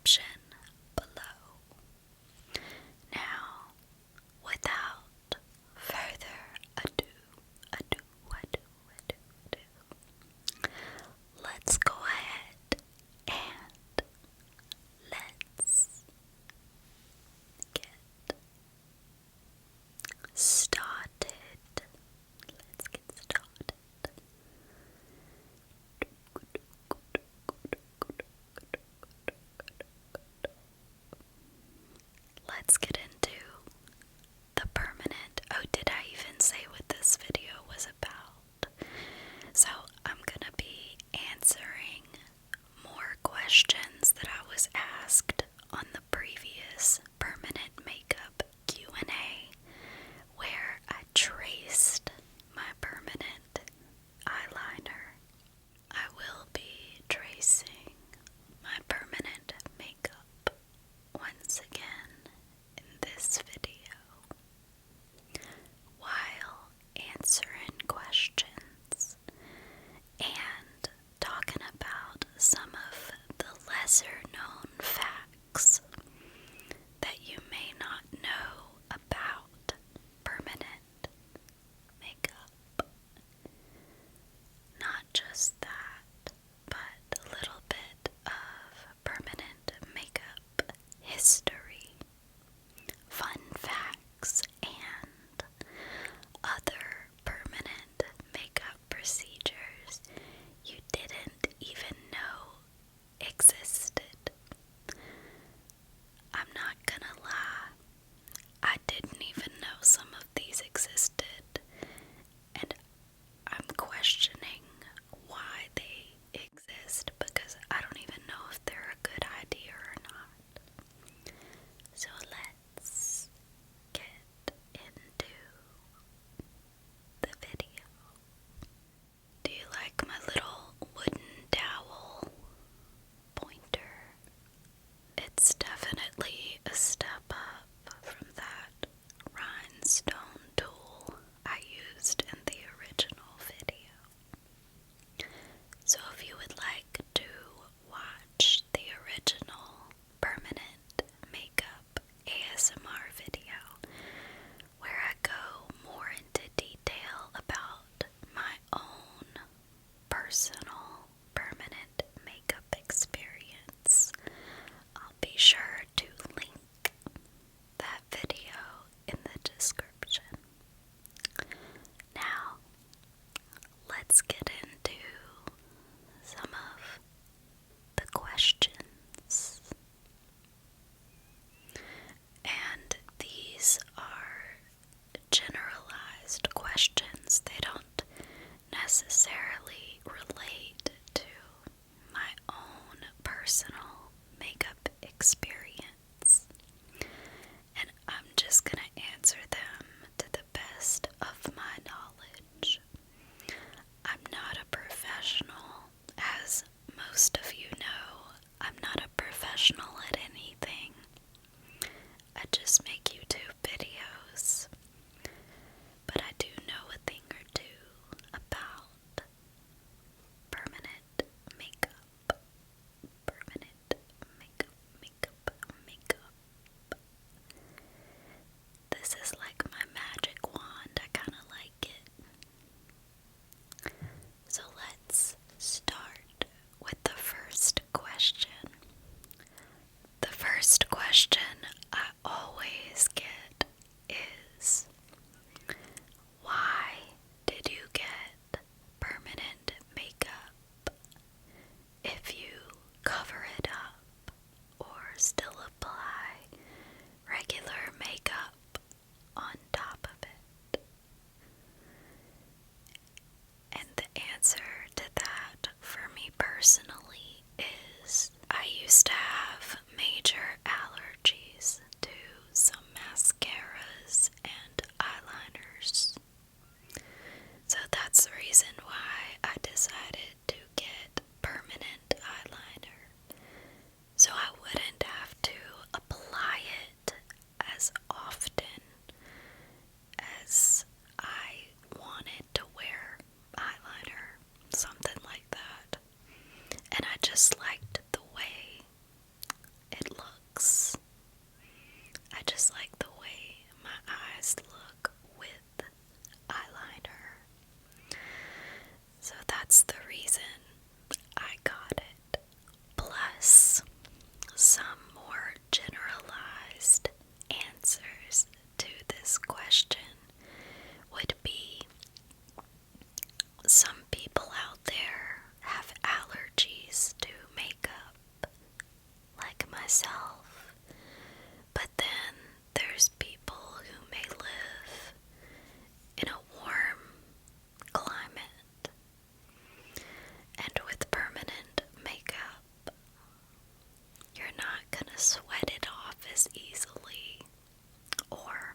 description below. Now, without further ado, let's go ahead and let's get started. Let's get started. Let's get into the permanent. Oh, did I even say what this video was about? So I'm gonna be answering more questions that I was asked on the previous permanent makeup Q&A, where I traced my permanent eyeliner. I will be tracing my permanent makeup once again in this video while answering questions and talking about some of the lesser known facts that you may not know about permanent makeup. Not just that, but a little bit of permanent makeup history, fun facts, and other permanent makeup procedures you didn't even know existed. I'm not gonna lie, I didn't even know some of these existed, and I'm questioning why they exist because I don't even know if they're a good idea or not. So let's get into the video. Do you like my little wooden dowel pointer? It's definitely a step up from that rhinestone tool I used in the original video. So if you would like to watch the original permanent makeup ASMR video, where I go more into detail about my own personal permanent makeup experience, I'll be sure to link that video in the description. Now, let's get into some of the questions. And these are generalized questions. They don't necessarily relate to my own personal makeup experience. And I'm just gonna answer them to the best of my knowledge. I'm not a professional, as most of you know. I'm not a professional at anything. I just make YouTube videos. But I do know a thing or two about permanent makeup. Permanent makeup. This is like my magic wand. I kind of like it. So let's start with the first question. The first question I always get is, why did you get permanent makeup if you cover it up or still apply regular makeup on top of it? And the answer to that for me personally is I used to have major allergies sweat it off as easily or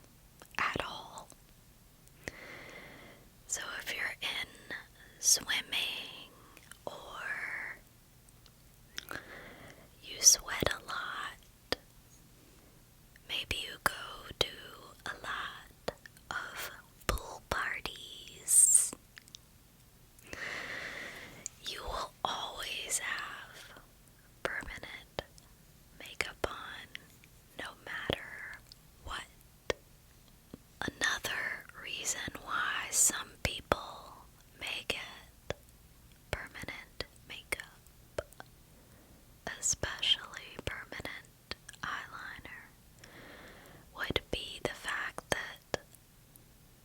at all. So if you're in swimming or you sweat a lot, maybe you go to a lot of pool parties, you will always have permanent makeup on, no matter what. Another reason why some people may get permanent makeup, especially permanent eyeliner, would be the fact that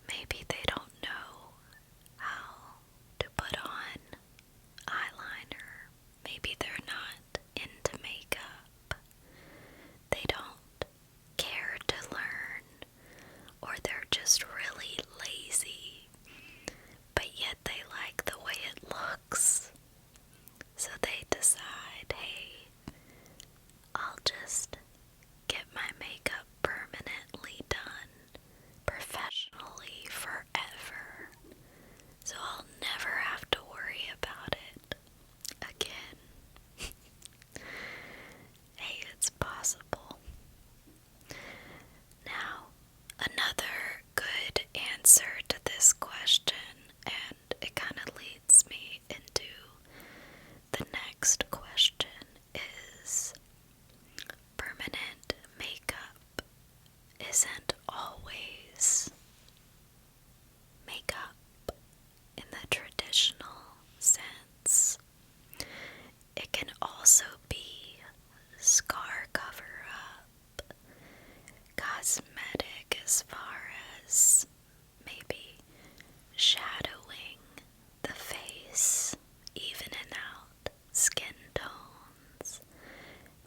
maybe they don't know how to put on eyeliner. Maybe they're not into makeup. They don't care to learn, or they're just really lazy, but yet they like the way it looks. So they decide, hey, I'll just get my makeup permanently done, professionally, forever, so I'll never have to worry about it again. Hey, it's possible. Now, another good answer to this question, and it kind of leads me into the next question, is permanent makeup isn't always makeup in the traditional sense. It can also be scar cover-up, cosmetic as far as maybe shadowing the face, evening out skin tones,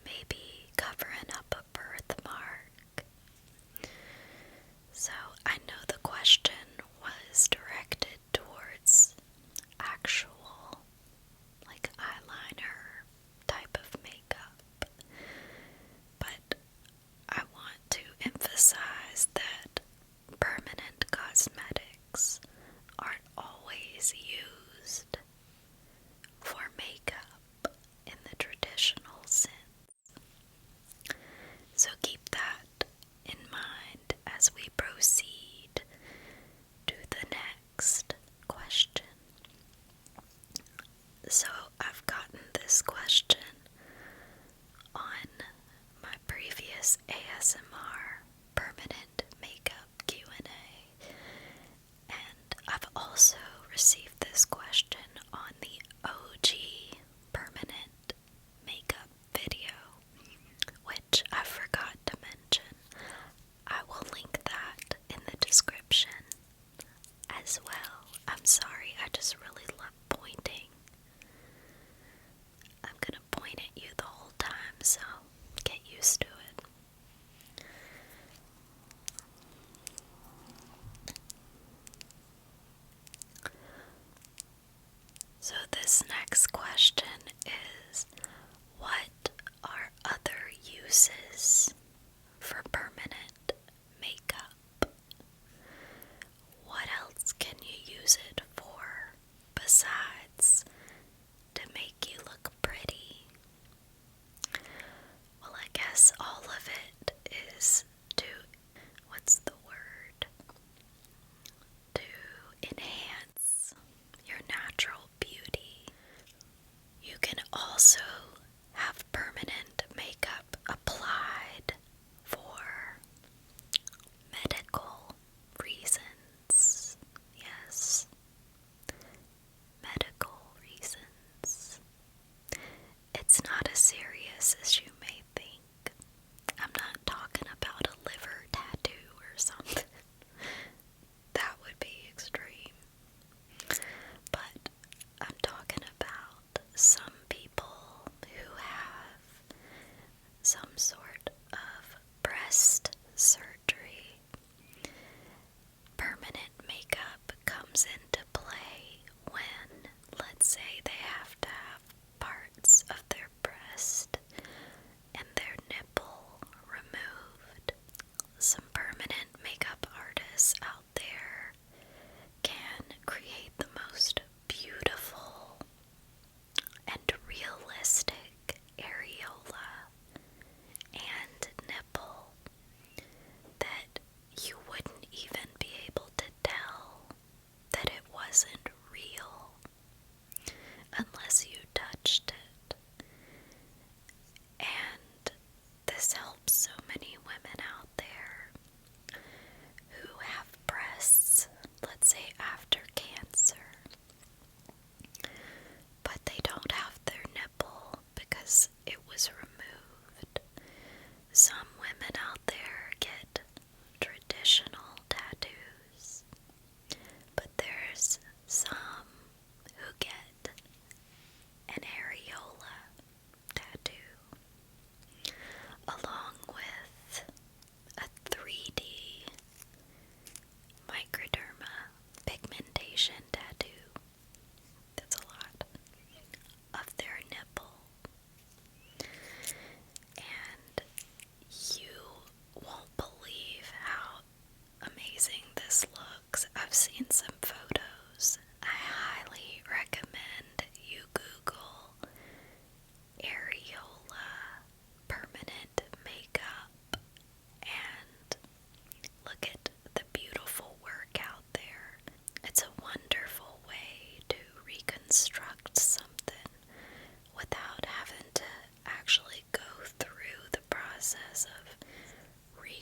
maybe covering up a birthmark. So I know the question was directed towards actual, like, eyeliner type of makeup, but I want to emphasize that permanent cosmetics aren't always used for makeup in the traditional sense. So keep that in mind as we proceed to the next question. So I've gotten this question on my previous ASMR permanent makeup Q&A, and I've also received this question on the OG permanent makeup video, which I forgot to mention. I will link that in the description as well. I'm sorry, I just really love pointing. I'm gonna point at you the whole time, so get used to it. So this next question is, what are other uses for permanent makeup? What else can you use it for besides to make you look pretty? Well, I guess all of it is to, what's the word? To enhance your natural beauty. You can also have permanent makeup applied for medical reasons. Yes, medical reasons. It's not as serious as you may think. I'm not talking about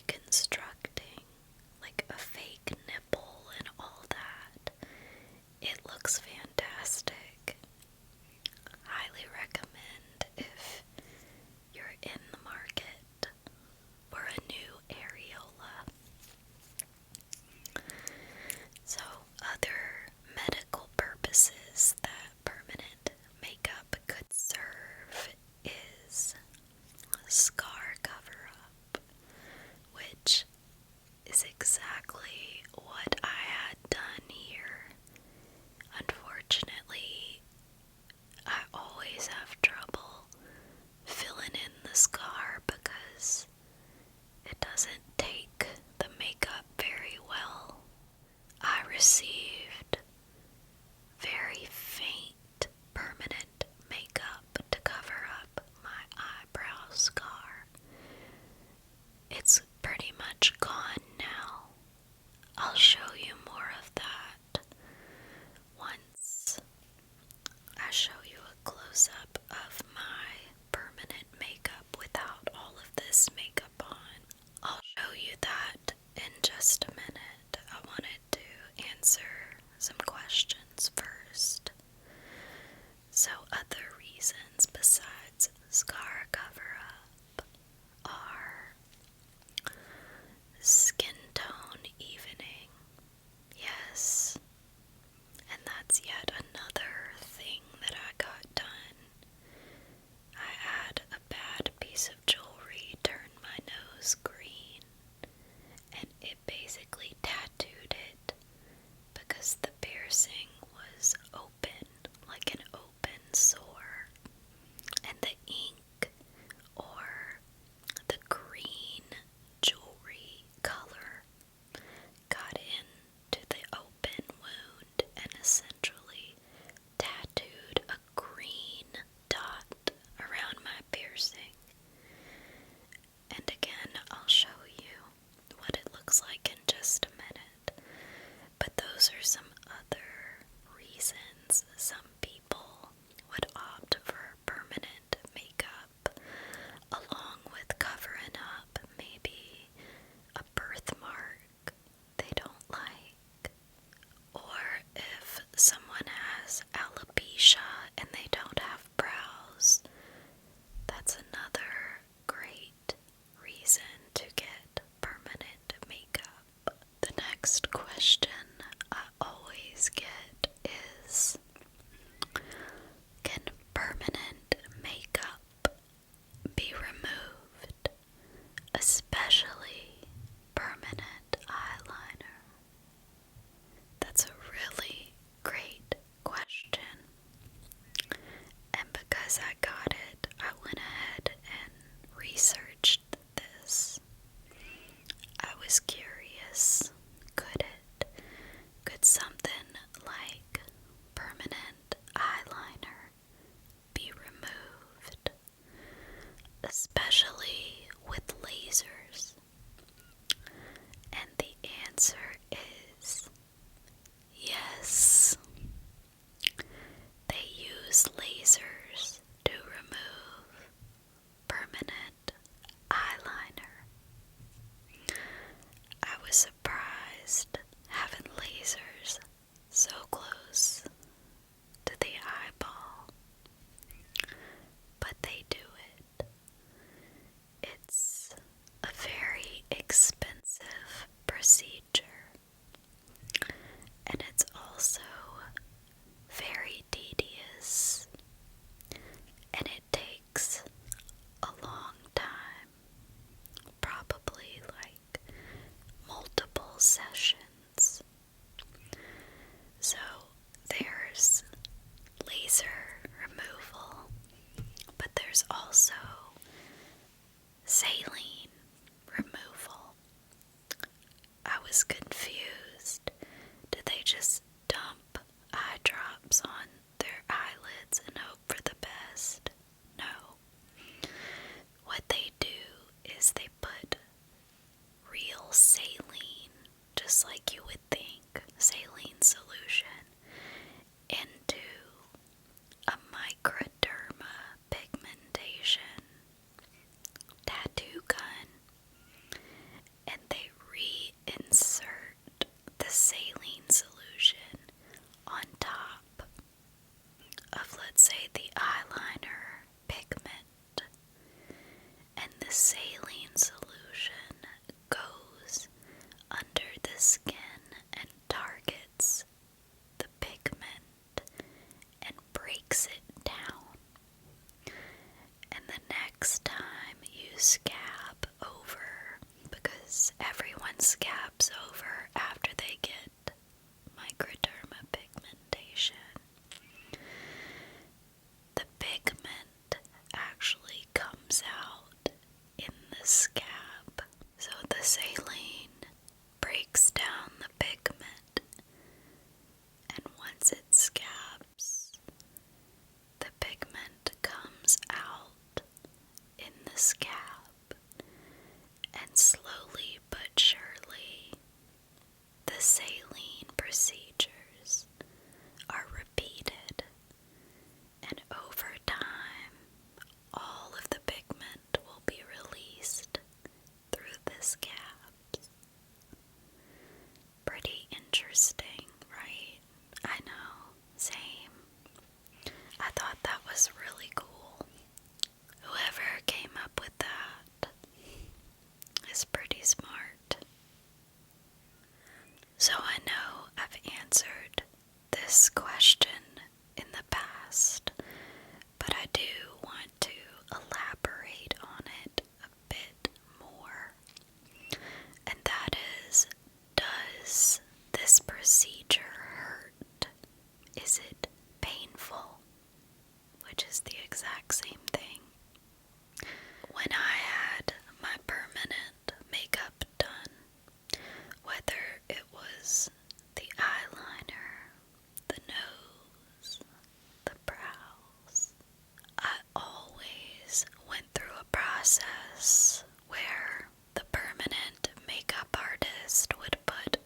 reconstructing like a fake nipple and all that. It looks fantastic. Highly recommend if you're in the market for a new areola. So, other medical purposes that permanent makeup could serve is scar cover-up, which is exactly what I had done here. Unfortunately, I always have trouble filling in the scar because it doesn't take the makeup very well. I received very faint permanent makeup to cover up my eyebrow scar. It's pretty much gone now. I'll show you more of that once I show you a close-up of my permanent makeup without all of this makeup on. I'll show you that in just a minute. I wanted to answer some questions first. So other reasons besides scar cover-up are skin tone evening. Yes, and that's yet another thing that I got done. I had a bad piece of jewelry turn my nose green, and it basically tattooed it because the piercing was open, like an open sore, and the ink or the green jewelry color got into the open wound and essentially tattooed a green dot around my piercing. And again, I'll show you what it looks like in just a minute. But those are some other reasons some people would opt for permanent makeup, along with covering up maybe a birthmark they don't like, or if someone has alopecia and they don't have brows. That's another great reason to get permanent makeup. The next question I always get is, can permanent makeup be removed, especially permanent eyeliner? That's a really great question. And because I got it, I went ahead and researched this. I was curious, could something like permanent eyeliner be removed, especially with lasers? And the answer is yes. They use lasers to remove permanent eyeliner. I was surprised having lasers so close to the eyeball, but they do it. It's a very expensive procedure, and it's also very tedious, and it takes a long time, probably like multiple sessions. So there's laser removal, but there's also saline removal. I was confused. Did they just dump eye drops on their eyelids and hope for the best? No. What they do is they put real saline, just like you would think, saline solution, into a microderma pigmentation tattoo gun, saline solution goes under the skin and targets the pigment and breaks it down. And the next time you scab over, because everyone scabs over after they get microderma pigmentation, the pigment actually comes out in the scab. So the saline breaks down the pigment, and once it scabs, the pigment comes out in the scab, and slowly but surely the saline procedures are repeated, and over time all of the pigment will be released through the scabs. Pretty interesting, right? I know, same. I thought that was really cool. Whoever came up with that is pretty smart. So I know I've answered this question in the past, but I do want to elaborate on it a bit more. And that is, does this procedure hurt? Is it painful? Which is the exact same thing. When I had my permanent makeup done, whether it was the eyeliner, the nose, the brows, I always went through a process where the permanent makeup artist would put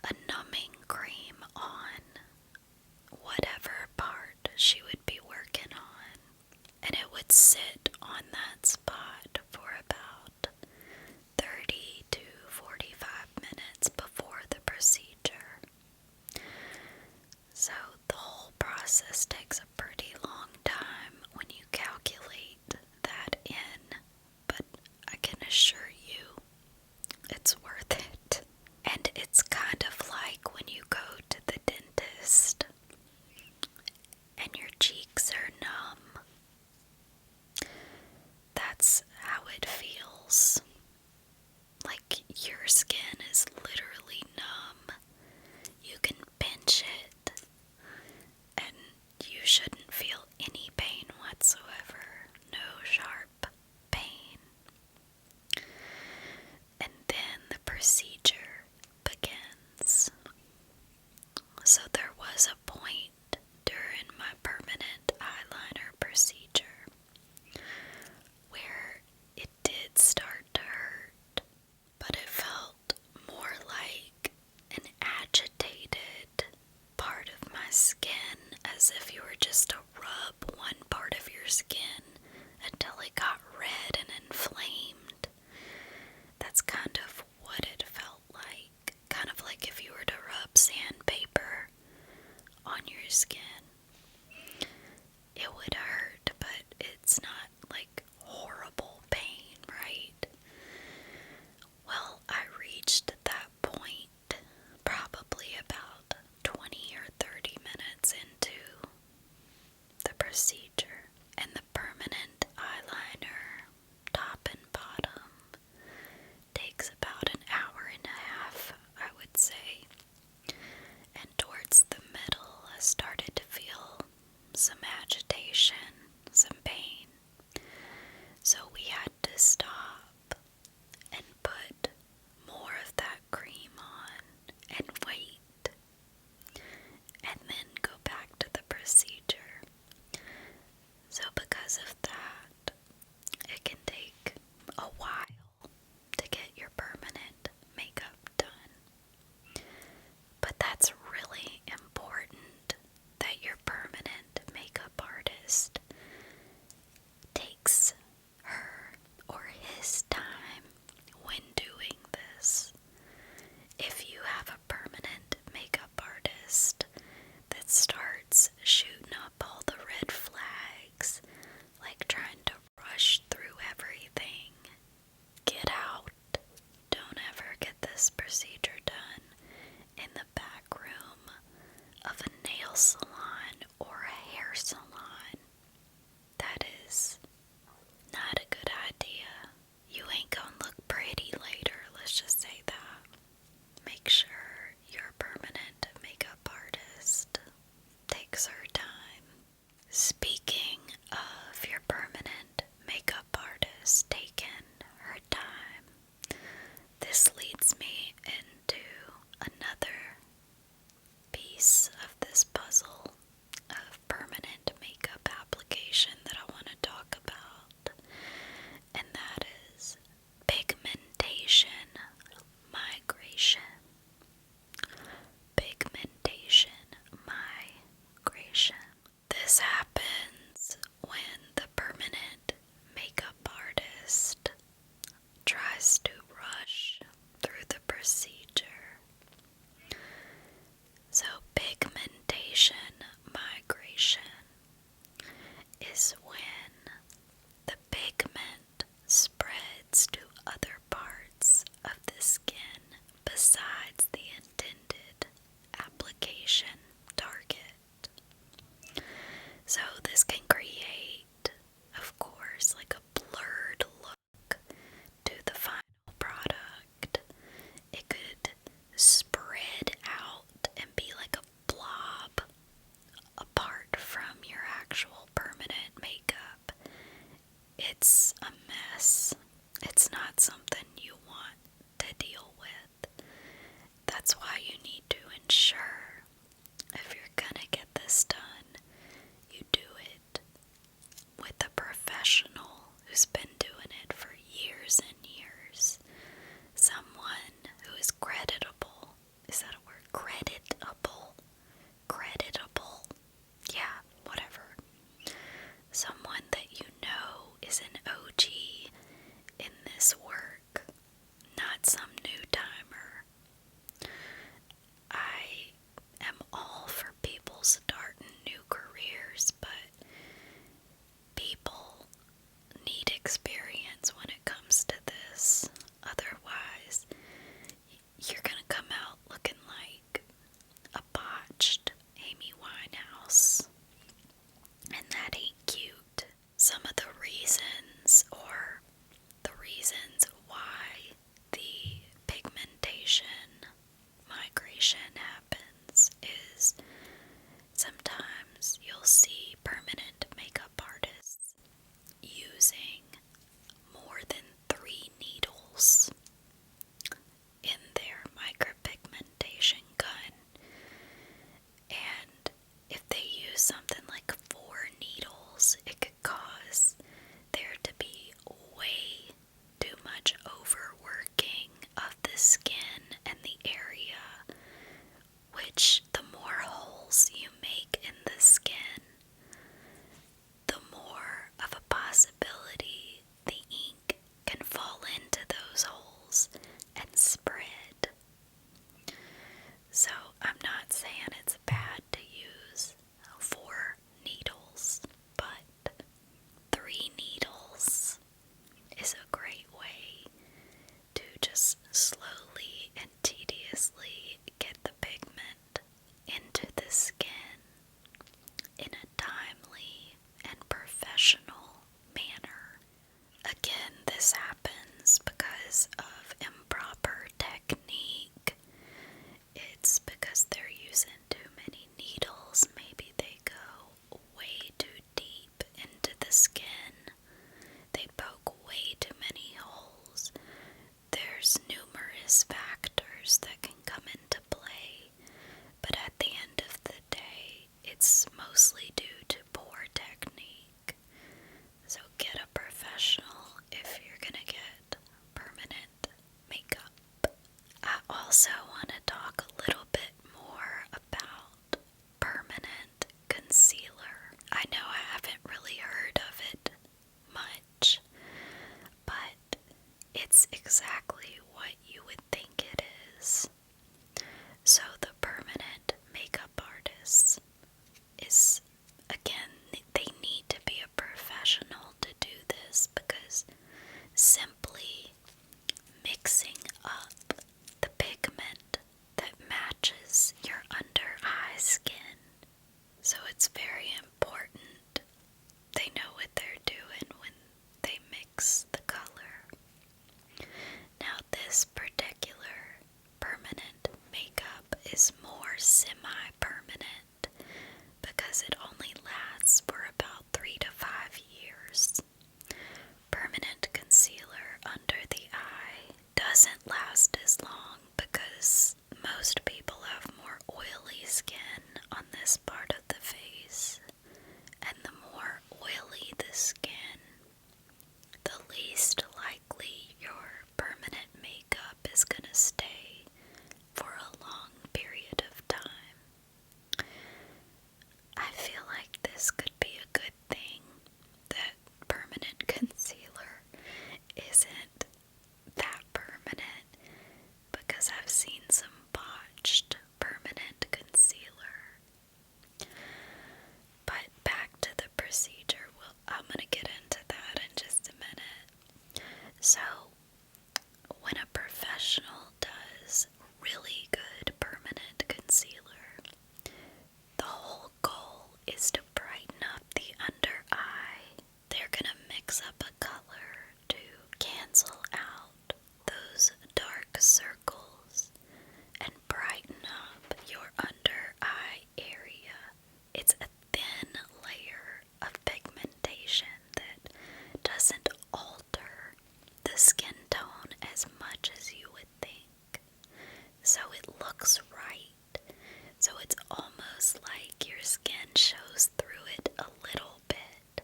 a numbing cream on whatever part she would be working on, and it would sit on that spot for about 30 to 45 minutes before the procedure. So the whole process takes a pretty long time when you calculate that in, but I can assure you it's worth it. And it's kind of like when you go to the dentist and your cheeks are numb. That's how it feels. Like your skin is literally numb. You can pinch it and you shouldn't feel any pain whatsoever. No sharp pain. And then the procedure begins. So there was a point during my permanent eyeliner procedure where it did start to hurt, but it felt is to rush through the procedure. So pigmentation migration is when the pigment spreads to other parts of the skin besides the intended application target. So this can create, of course, like a blurred look to the final product. It could spread out and be like a blob apart from your actual permanent makeup. It's a mess. It's not something you want to deal with. That's why you need to ensure, if you're gonna get this done, you do it with a professional who's been doing it for years and years. Someone who is creditable. Is that a word? Creditable. Creditable. Yeah, whatever. Someone that you know is an OG in this work, not some new timer. I am all for people starting new careers, but people need experience when it comes to this. Otherwise, you're gonna come out looking like a botched Amy Winehouse, and that ain't cute. Some of the reasons, or the reasons why the pigmentation migration happens, is sometimes you'll see permanent makeup artists using more than 3 needles in their micropigmentation gun. And if they use something like 4 needles, it could cause there to be way too much overworking of the skin and the area, which the more holes you make in the skin, the more of a possibility the ink can fall into those holes and spread. So I'm not saying it's bad to use 4 needles, but 3 needles is a great way to just slowly and tediously get the pigment into the skin in a timely and professional manner. Again, this happens because of improper technique. It's because they're using too many needles. Maybe they go way too deep into the skin. They poke way too many holes. There's numerous factors that can come into play, but at the end of the day, it's mostly due to poor technique. So get a professional if you're gonna get permanent makeup. I also want to talk a little bit more about permanent concealer. I know I haven't really heard of it much, but it's exactly what you would think it is. So the permanent makeup artist is, again, they need to be a professional to do this, because simply mixing up the pigment that matches your under eye skin. So it's very important they know what they're doing when they mix the color. Now this particular permanent makeup is more semi-permanent because it only lasts for about 3 to 5 years. Permanent concealer under the eye doesn't last as long because most people have more oily skin on this part of the face, and the more oily the skin, when a professional does really good permanent concealer, the whole goal is to brighten up the under eye. They're gonna mix up a color to cancel out those dark circles and brighten up your under eye area. It's a thin layer of pigmentation that doesn't alter the skin tone as much as you would think. So it looks right. So it's almost like your skin shows through it a little bit,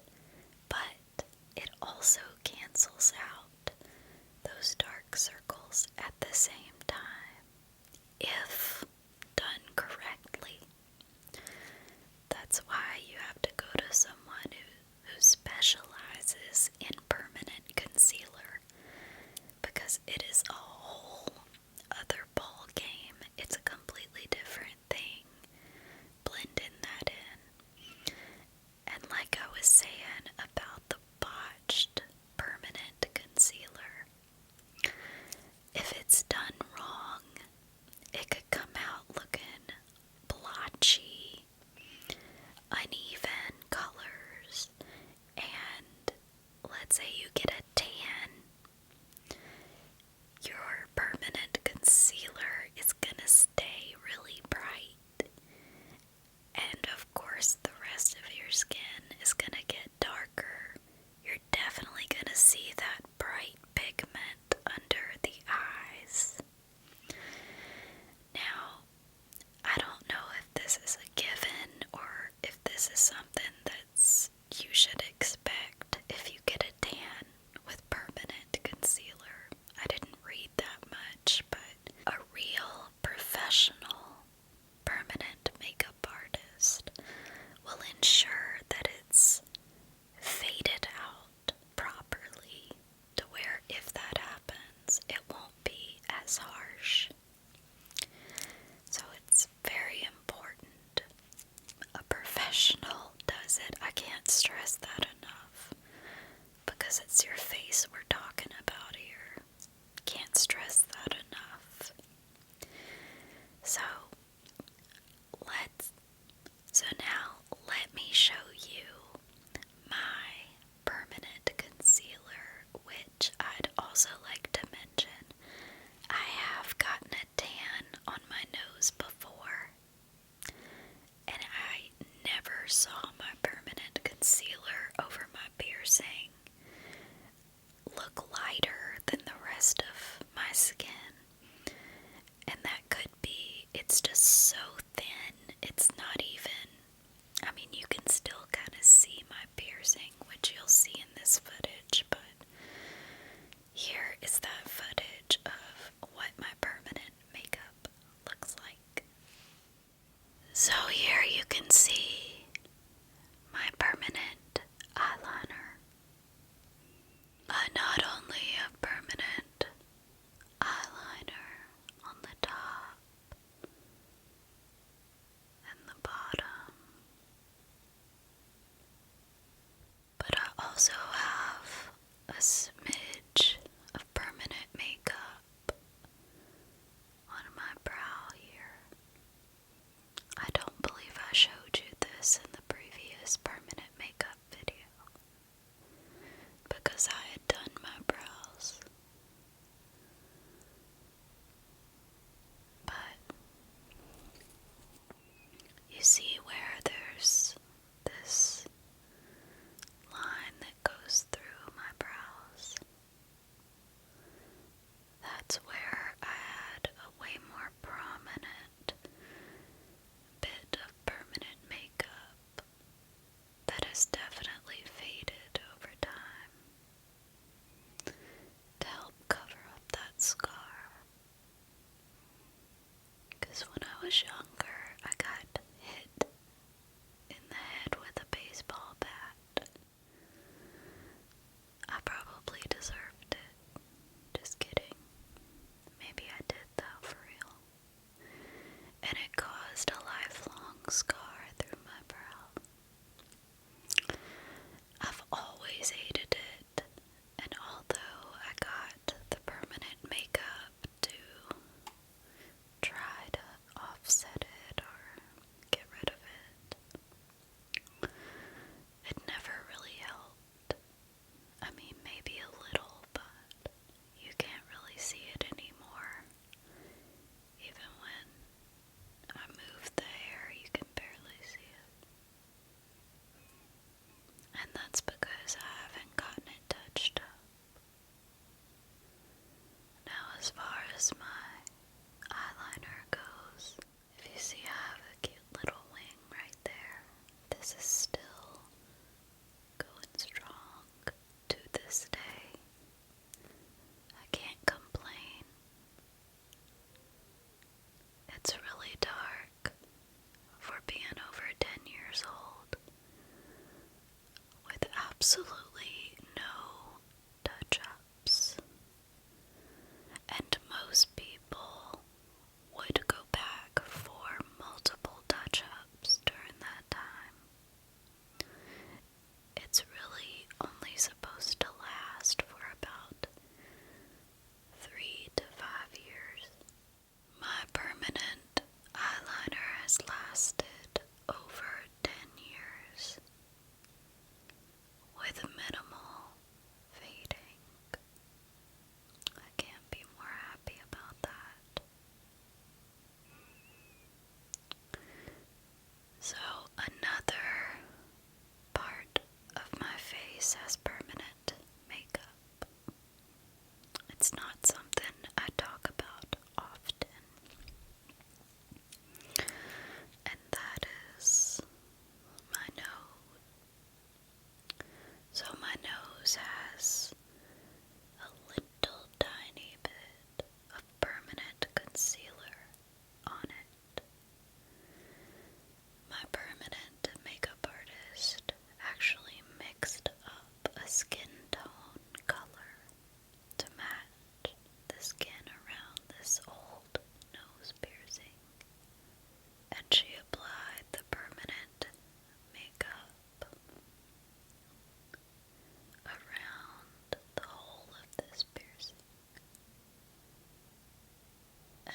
but it also cancels out those dark circles at the same time, if done correctly. That's why you have to go to someone who specializes in permanent concealer, because it is a whole other ball game. It's a completely different thing. Blending that in. And like I was saying about the Botched permanent concealer, if it's done wrong, it could come out looking blotchy, uneven colors, and let's say you get a tan, your permanent concealer is gonna stay really bright, and of course the rest of your skin is gonna get darker. You're definitely gonna see that bright pigment under the eyes. Now, I don't know if this is a given or if this is something that's you should expect if you get a tan with permanent concealer. I didn't read that much, but a real professional permanent makeup artist will ensure that it's faded out properly to where if that happens, it won't be as harsh. So it's very important a professional does it. I can't stress that enough, because it's your face we're talking about here. Can't stress that enough. So now let me show you my permanent concealer, which I'd also like to mention. I have gotten a tan on my nose before, and I never saw my permanent concealer over my piercing look lighter than the rest of my skin. And that could be, it's just so thin, it's not even, I mean, you can still kind of see my piercing, which you'll see in this footage, but here is that footage of what my permanent makeup looks like. So here you can see my permanent eyeliner. Not only a permanent eyeliner on the top and the bottom, but I also have a smidge of permanent makeup on my brow here. I don't believe I showed you this in the previous permanent makeup video, because I had done my brows. But you see where there's this line that goes through my brows? That's where I had a way more prominent bit of permanent makeup that has definitely faded over time to help cover up that scar. Because when I was younger, I got hit in the head with a baseball bat. I probably deserved it. Just kidding. Maybe I did though, for real. And it caused a lifelong scar through my brow. I've always hated it, and although I got the permanent makeup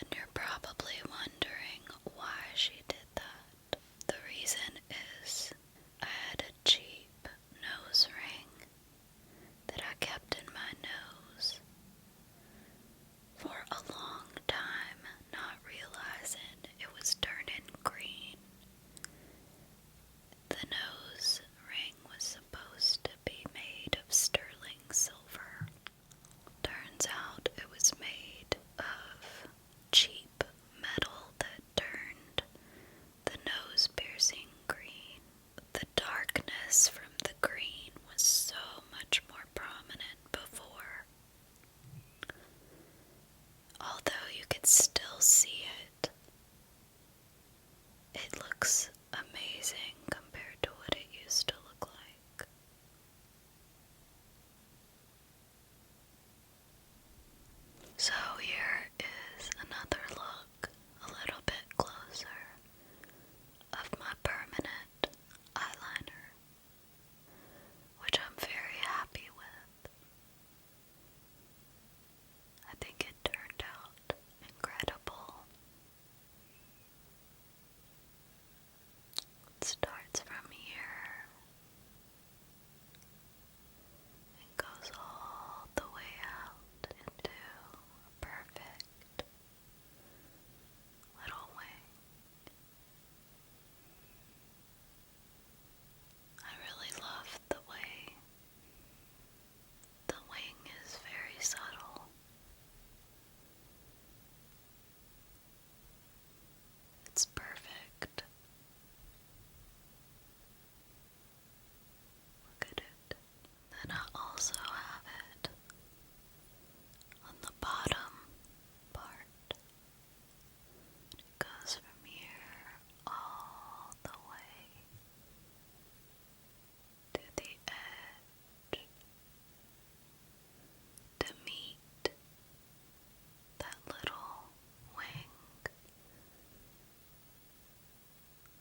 And you're probably wondering why she did that. The reason is I had a cheap nose ring that I kept in my nose for a long time, not realizing it was turning green. The nose ring was supposed to be made of sterling silver. Turns out it was made of cheap metal that turned the nose piercing green. The darkness from the green was so much more prominent before. Although you could still see it, it looks amazing compared to what it used to look like. So here is another look, a little bit closer, of my permanent eyeliner, which I'm very happy with. I think it turned out incredible. It starts from here and goes all the way out into a perfect little wing. I really love the way the wing is very subtle. It's perfect. Look at it. Then I also have it on the bottom part. It goes from here all the way to the edge to meet that little wing.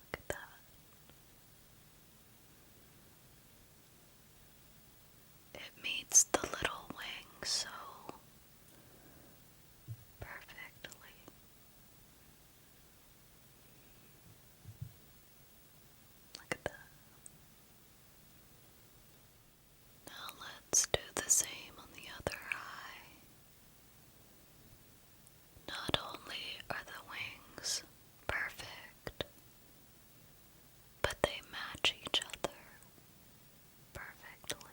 Look at that. It meets the little wing so perfectly. Look at that. Now let's do the same on the other eye. Not only are the wings perfect, but they match each other perfectly.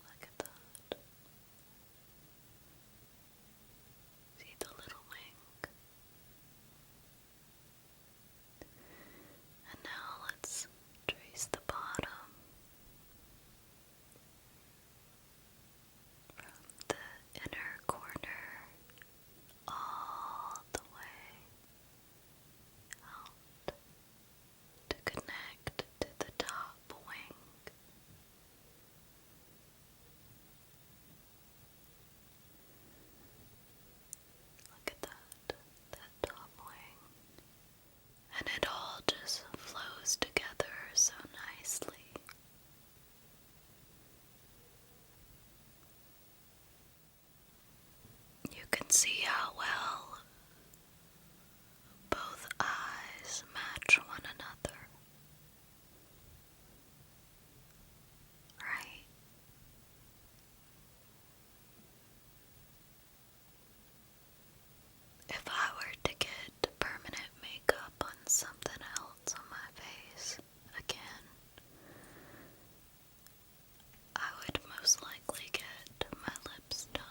Look at that. See the little wing? And now let's trace the bottom from the inner corner all the way out to connect to the top wing. Look at that top wing. And it all just flows together so nicely. You can see how well both eyes match one another, right? If I were to get permanent makeup on something else on my face again, I would most likely get my lips done.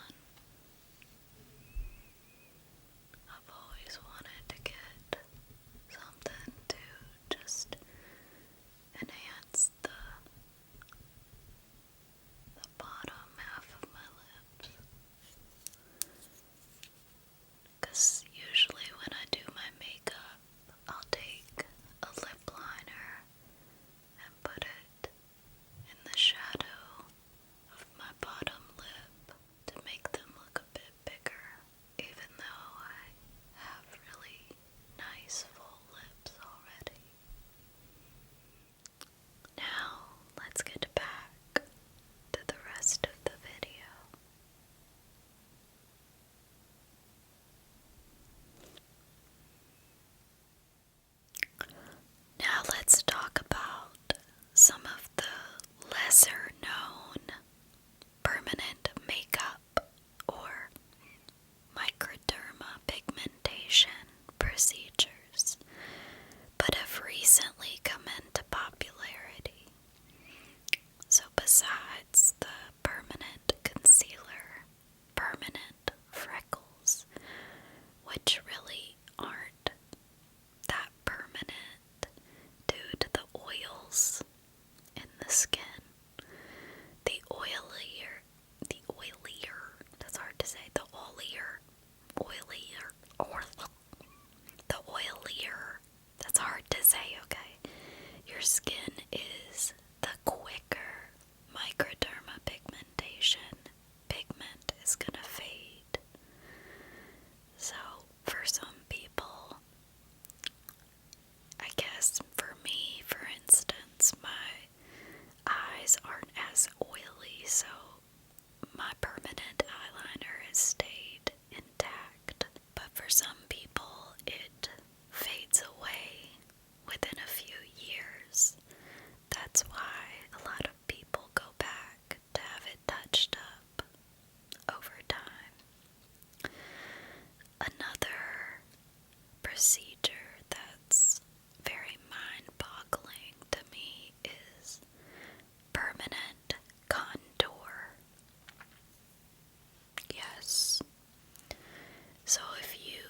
so my permanent eyeliner has stayed intact. But for some people, it fades away within a few years. That's why a lot of people go back to have it touched up over time. Another procedure that's very mind-boggling to me is permanent contour. Yes. So if you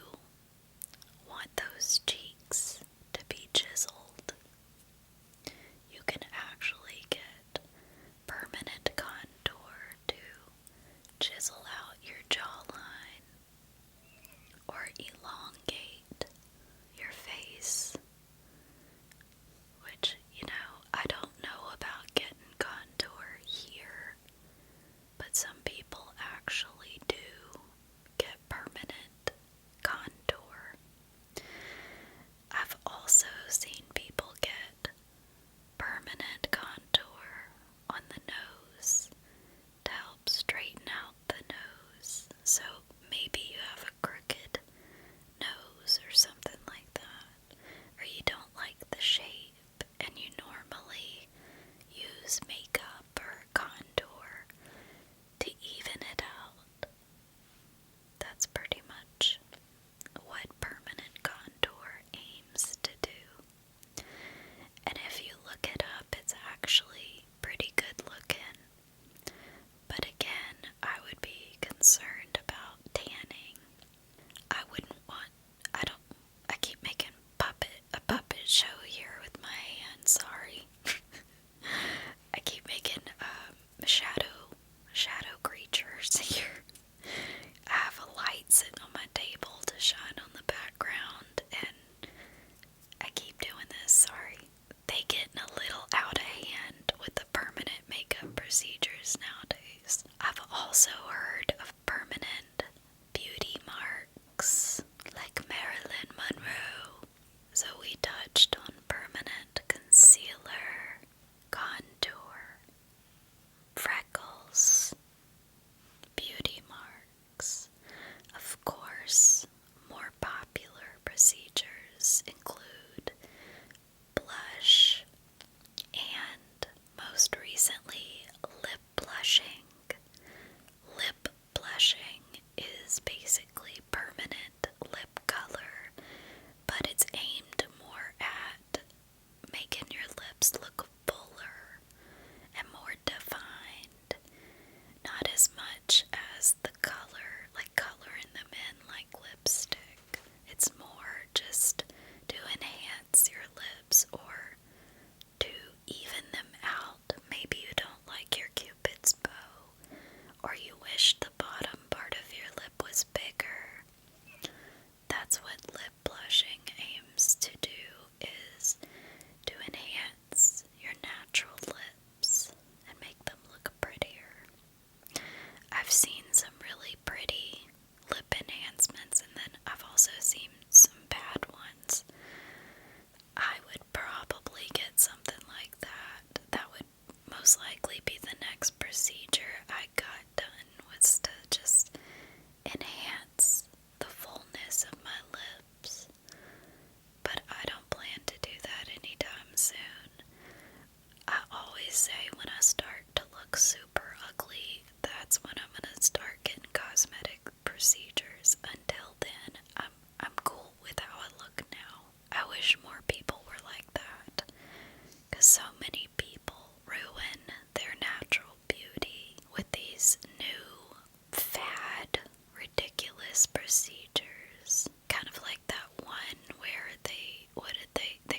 want those cheeks to be chiseled, you can actually get permanent contour to chisel out your jawline or elongate your face, which, I don't know about getting contour here, but some people actually do get permanent contour. I've also seen people get permanent contour on the nose to help straighten out the nose. So maybe you have a crooked nose or something like that, or you don't like the shape and you normally use makeup or contour to even it out. That's pretty much what permanent contour aims to do. And if you look it up, it's actually pretty good looking. But again, I would be concerned about tanning. I keep making a puppet show here with my hands, sorry. I keep making shadow creatures here. I have a light sitting on my table to shine on the background, and I keep doing this, sorry. They getting a little out of hand with the permanent makeup procedures nowadays. I've also heard of permanent beauty marks, like Marilyn Monroe. So we touched on permanent concealer, contour, freckles, beauty marks. Of course, more popular procedures include blush and, most recently, lip blushing. Lip blushing is basically permanent lip color, but it's aimed more at making your lips look fuller and more defined, not as much as the color, like coloring them in like lipstick. It's more just to enhance your lips or to even them out. Maybe you don't like your Cupid's bow, or you wish the bottom part of your lip was bigger. That's what lip blushing aims to do, is to enhance your natural lips and make them look prettier. I've seen some really pretty lip enhancements, and then I've also seen some bad ones. I would probably get something like that. That would most likely be the next procedure I got done, was to just enhance the fullness of my lips. But I don't plan to do that anytime soon. I always say when I start to look super ugly, that's when I'm gonna start getting cosmetic procedures. Until then, I'm cool with how I look now. I wish more people were like that, because so many people ruin their natural beauty with these new, fad, ridiculous procedures. Kind of like that one where they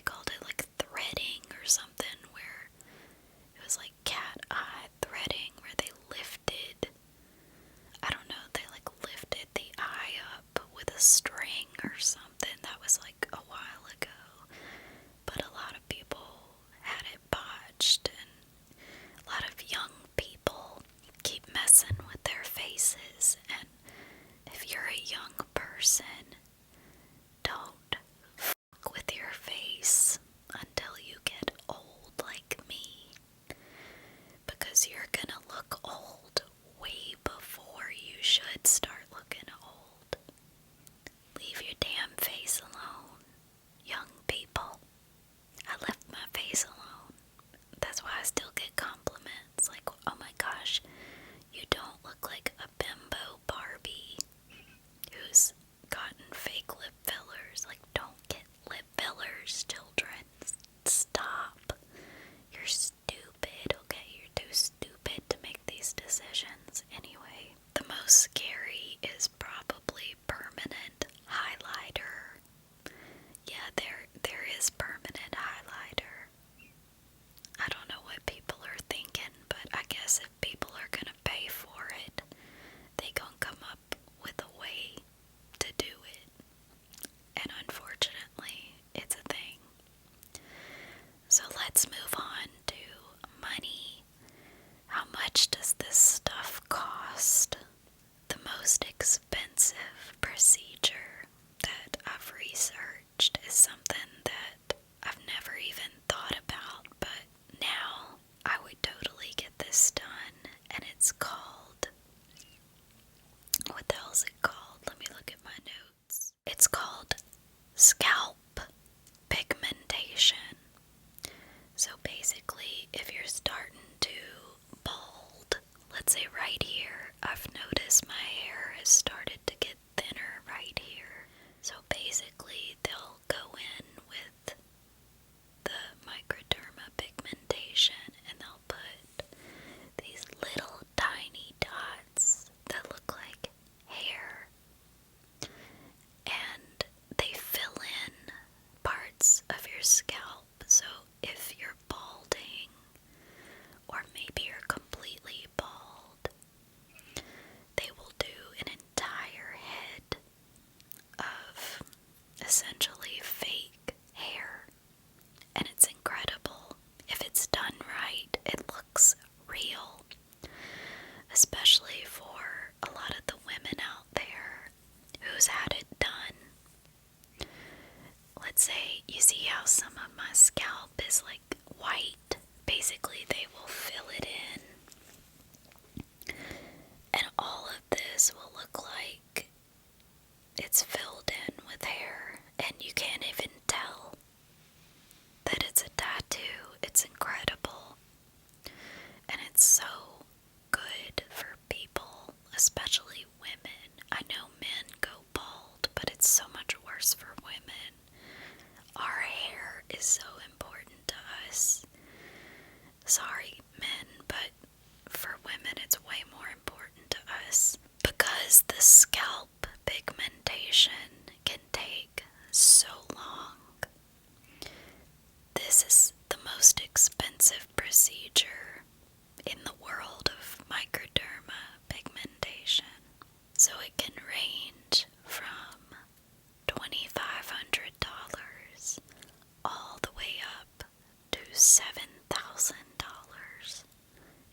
called it like threading or something, where it was like cat eye threading, where they lifted, I don't know, they like lifted the eye up with a string or something. That was like a while ago. But a lot of people had it botched, and a lot of young people keep messing with their faces. And if you're a young person, don't fuck with your face until you get old like me, because you're gonna look old should start looking old. Leave your damn face alone, young people. I left my face alone. That's why I still get compliments like, oh my gosh, you don't look like a bimbo Barbie who's gotten fake lip fillers. Like, don't get lip fillers, children. Stop. You're stupid, okay? You're too stupid to make these decisions. Anyway, the most scary is probably permanent highlighter. Yeah, there is permanent highlighter. I don't know what people are thinking, but I guess if people are gonna pay for it, they gonna come up with a way to do it. And unfortunately, it's a thing. So let's move on to money. How much does this stuff cost? The most expensive procedure that I've researched is something that I've never even thought about, but now I would totally get this done, and it's called, what the hell is it called? Let me look at my notes. It's called Scalp Pigmentation. So basically, if you're starting to bald, let's say right here, I've noticed my hair has started to get thinner right here. So basically, they'll go in with the microderma pigmentation and they'll put these little tiny dots that look like hair, and they fill in parts of your scalp. So if you're balding, or maybe you're completely bald, they will do an entire head of essentially fake hair, and it's incredible. If it's done right, it looks real, especially for a lot of the women out there who's had it done. Let's say you see how some of my scalp is like white. Basically, they will fill it in, and all of this will look like it's filled in with hair, and you can't even tell that it's a tattoo. It's incredible, and it's so good for people, especially women. I know men go bald, but it's so much worse for women. Our hair is so important to us. Sorry, men, but for women it's way more important to us, because the scalp pigmentation can take so long. This is the most expensive procedure in the world of microderma pigmentation. So it can range from $2,500 all the way up to $7,000.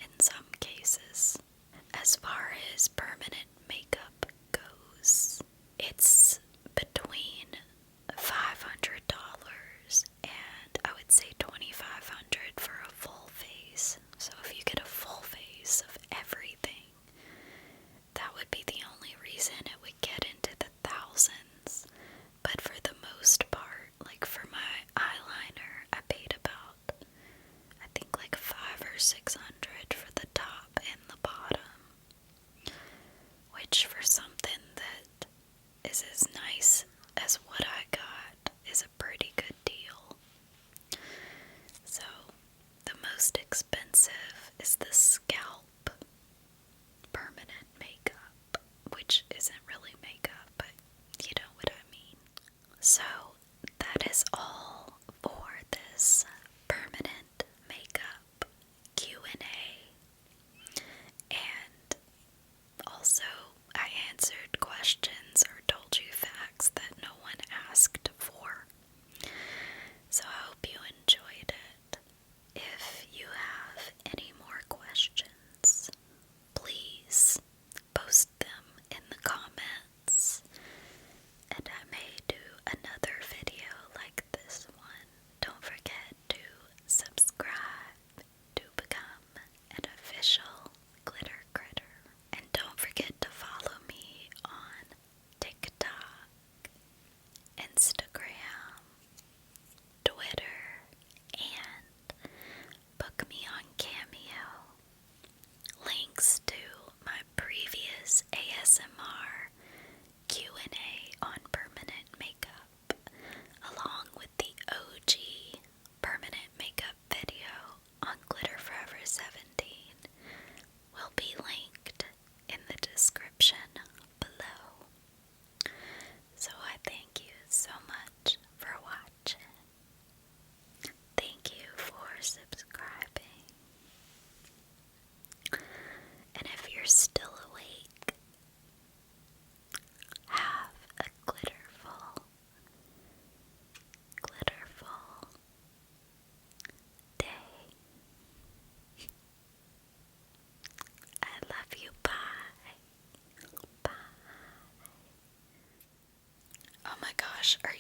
In you're still awake, have a glitterful day. I love you. Bye. Bye. Oh my gosh, are